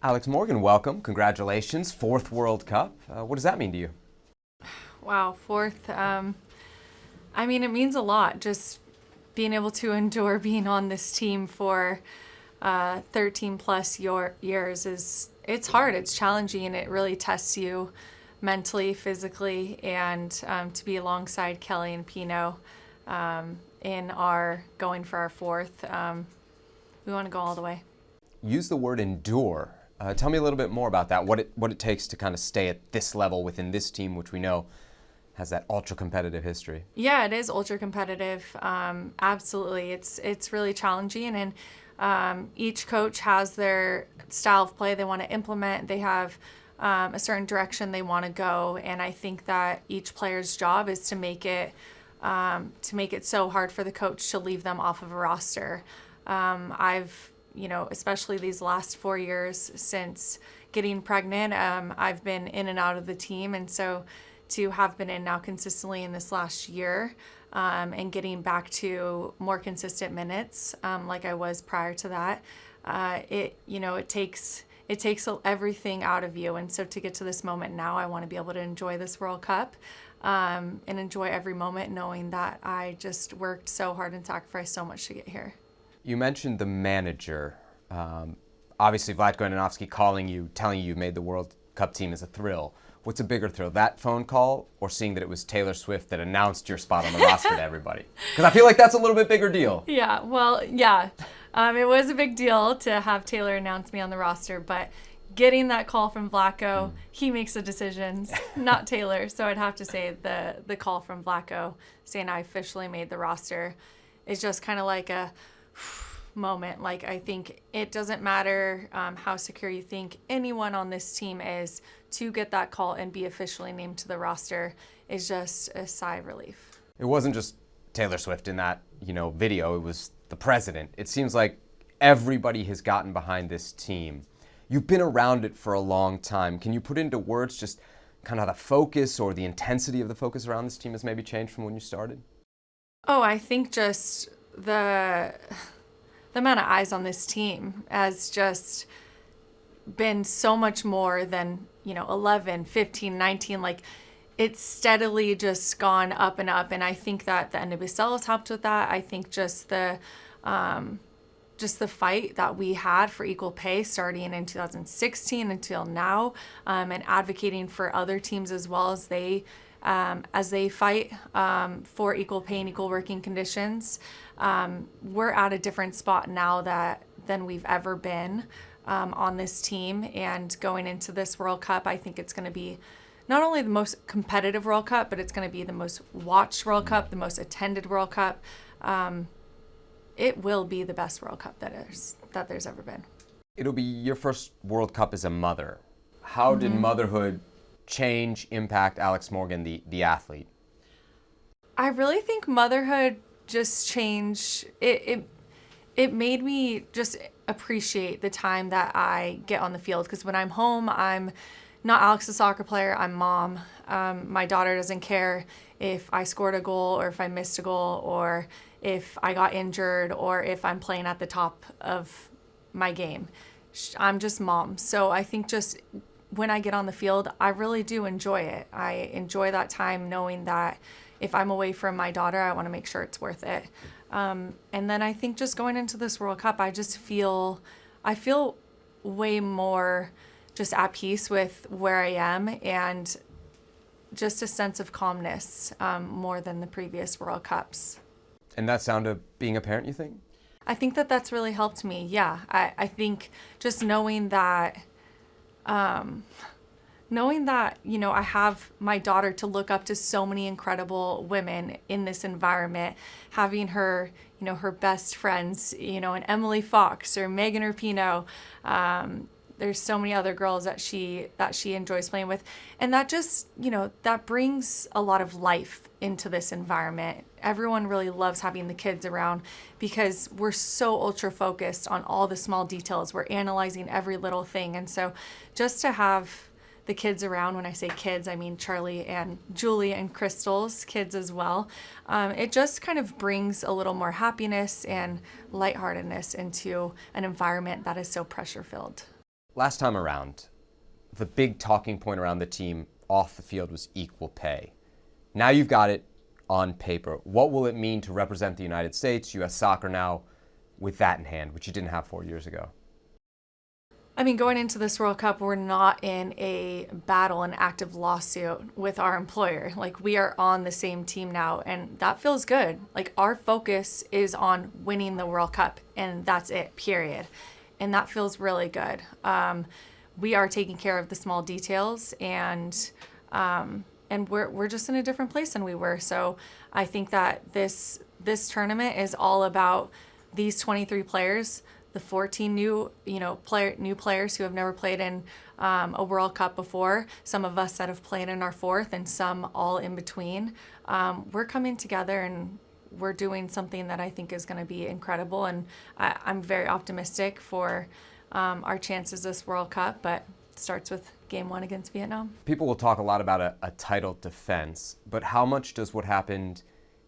Alex Morgan, welcome. Congratulations. Fourth World Cup. What does that mean to you? Wow, fourth. It means a lot. Just being able to endure being on this team for 13 plus years it's hard. It's challenging, and it really tests you mentally, physically, and to be alongside Kelly and Pino in our going for our fourth. We want to go all the way. Use the word endure. Tell me a little bit more about that. What it takes to kind of stay at this level within this team, which we know has that ultra competitive history. Yeah, it is ultra competitive. Absolutely, it's really challenging, and each coach has their style of play they want to implement. They have a certain direction they want to go, and I think that each player's job is to make it so hard for the coach to leave them off of a roster. I've especially these last 4 years since getting pregnant, I've been in and out of the team, and so to have been in now consistently in this last year, and getting back to more consistent minutes, like I was prior to that, it takes everything out of you. And so to get to this moment now, I want to be able to enjoy this World Cup, and enjoy every moment, knowing that I just worked so hard and sacrificed so much to get here. You mentioned the manager. Obviously, Vlatko Andonovski calling you, telling you you've made the World Cup team is a thrill. What's a bigger thrill, that phone call or seeing that it was Taylor Swift that announced your spot on the roster to everybody? Because I feel like that's a little bit bigger deal. Yeah, well, yeah. It was a big deal to have Taylor announce me on the roster, but getting that call from Vlatko, he makes the decisions, not Taylor. So I'd have to say the call from Vlatko saying I officially made the roster is just kind of like a moment. Like, I think it doesn't matter how secure you think anyone on this team is, to get that call and be officially named to the roster is just a sigh of relief. It wasn't just Taylor Swift in that, video. It was the president. It seems like everybody has gotten behind this team. You've been around it for a long time. Can you put into words just kind of how the focus or the intensity of the focus around this team has maybe changed from when you started? Oh, I think just the amount of eyes on this team has just been so much more than 11, 15, 19. Like, it's steadily just gone up and up, and I think that the NWSL has helped with that. I think just the fight that we had for equal pay starting in 2016 until now, and advocating for other teams as well as they fight for equal pay and equal working conditions. We're at a different spot now than we've ever been on this team. And going into this World Cup, I think it's going to be not only the most competitive World Cup, but it's going to be the most watched World Cup, the most attended World Cup. It will be the best World Cup that there's ever been. It'll be your first World Cup as a mother. How did motherhood change, impact Alex Morgan, the athlete? I really think motherhood just changed. It made me just appreciate the time that I get on the field, because when I'm home, I'm not Alex the soccer player, I'm mom. My daughter doesn't care if I scored a goal or if I missed a goal or if I got injured or if I'm playing at the top of my game. I'm just mom. So I think just when I get on the field, I really do enjoy it. I enjoy that time knowing that if I'm away from my daughter, I want to make sure it's worth it. And then I think just going into this World Cup, I feel way more just at peace with where I am, and just a sense of calmness, more than the previous World Cups. And that's down to being a parent, you think? I think that that's really helped me. Yeah. I think just knowing that, I have my daughter to look up to so many incredible women in this environment, having her, her best friends, an Emily Fox or Megan Rapinoe. There's so many other girls that she enjoys playing with. And that just, that brings a lot of life into this environment. Everyone really loves having the kids around because we're so ultra focused on all the small details. We're analyzing every little thing. And so just to have the kids around, when I say kids, I mean Charlie and Julie and Crystal's kids as well. It just kind of brings a little more happiness and lightheartedness into an environment that is so pressure filled. last time around, the big talking point around the team off the field was equal pay. Now you've got it on paper. What will it mean to represent the United States, U.S. soccer now, with that in hand, which you didn't have 4 years ago? I mean, going into this World Cup, we're not in a battle, an active lawsuit with our employer. Like, we are on the same team now, and that feels good. Like, our focus is on winning the World Cup, and that's it, period. And that feels really good. We are taking care of the small details, and we're just in a different place than we were. So I think that this tournament is all about these 23 players, the 14 new players who have never played in a World Cup before, some of us that have played in our fourth, and some all in between. We're coming together and we're doing something that I think is going to be incredible, and I'm very optimistic for our chances this World Cup, but it starts with Game 1 against Vietnam. People will talk a lot about a title defense, but how much does what happened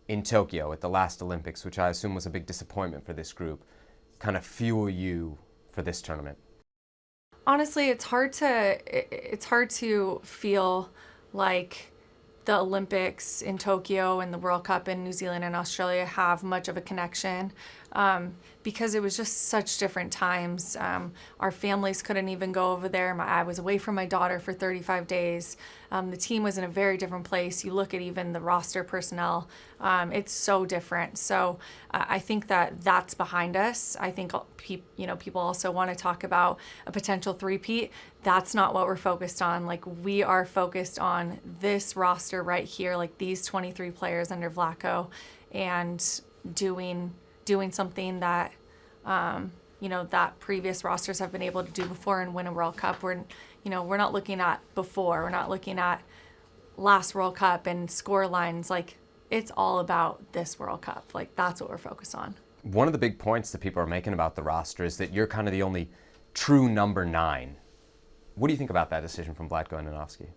in Tokyo at the last Olympics, which I assume was a big disappointment for this group, kind of fuel you for this tournament? Honestly, it's hard to feel like the Olympics in Tokyo and the World Cup in New Zealand and Australia have much of a connection because it was just such different times. Our families couldn't even go over there. I was away from my daughter for 35 days. The team was in a very different place. You look at even the roster personnel, it's so different. So I think that that's behind us. I think people also want to talk about a potential three-peat. That's not what we're focused on. Like, we are focused on this roster right here, like these 23 players under Vlatko, and doing something that that previous rosters have been able to do before and win a World Cup. We're not looking at before. We're not looking at last World Cup and score lines. Like, it's all about this World Cup. Like, that's what we're focused on. One of the big points that people are making about the roster is that you're kind of the only true number 9. What do you think about that decision from Vlatko Andonovski?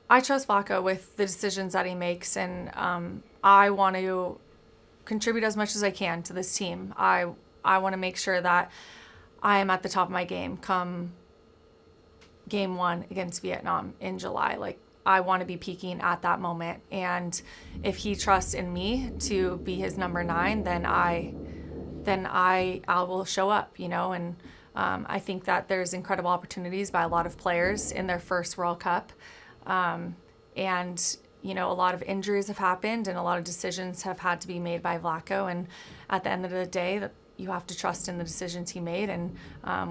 I trust Vlatko with the decisions that he makes, and I want to contribute as much as I can to this team. I want to make sure that I am at the top of my game come Game 1 against Vietnam in July. Like, I want to be peaking at that moment, and if he trusts in me to be his number 9, then I will show up, and I think that there's incredible opportunities by a lot of players in their first World Cup, and a lot of injuries have happened and a lot of decisions have had to be made by Vlatko, and at the end of the day, that you have to trust in the decisions he made, and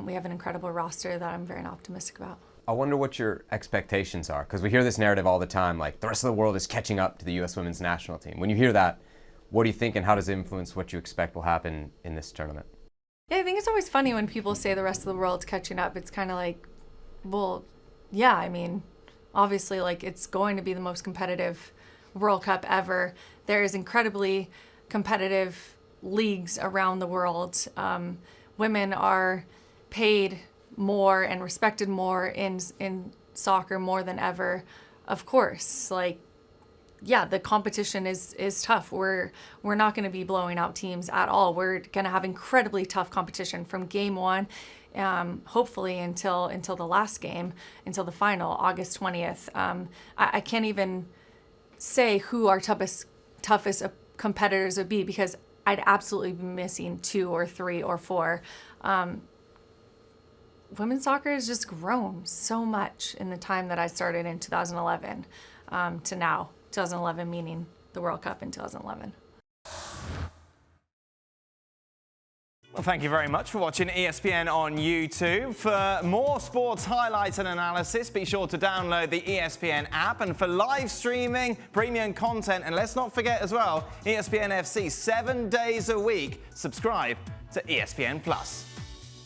we have an incredible roster that I'm very optimistic about. I wonder what your expectations are, because we hear this narrative all the time, like the rest of the world is catching up to the U.S. women's national team. When you hear that, what do you think, and how does it influence what you expect will happen in this tournament? Yeah, I think it's always funny when people say the rest of the world's catching up. It's kind of like, well, yeah, I mean, obviously, like, it's going to be the most competitive World Cup ever. There is incredibly competitive leagues around the world. Women are paid more and respected more in soccer more than ever. Of course, like, yeah, the competition is tough. We're not going to be blowing out teams at all. We're going to have incredibly tough competition from Game 1, hopefully until the last game, until the final, August 20th. I can't even say who our toughest competitors would be, because I'd absolutely be missing 2 or 3 or 4. Women's soccer has just grown so much in the time that I started in 2011 to now. 2011 meaning the World Cup in 2011. Well, thank you very much for watching ESPN on YouTube. For more sports highlights and analysis, be sure to download the ESPN app. And for live streaming, premium content, and let's not forget as well, ESPN FC 7 days a week, subscribe to ESPN+.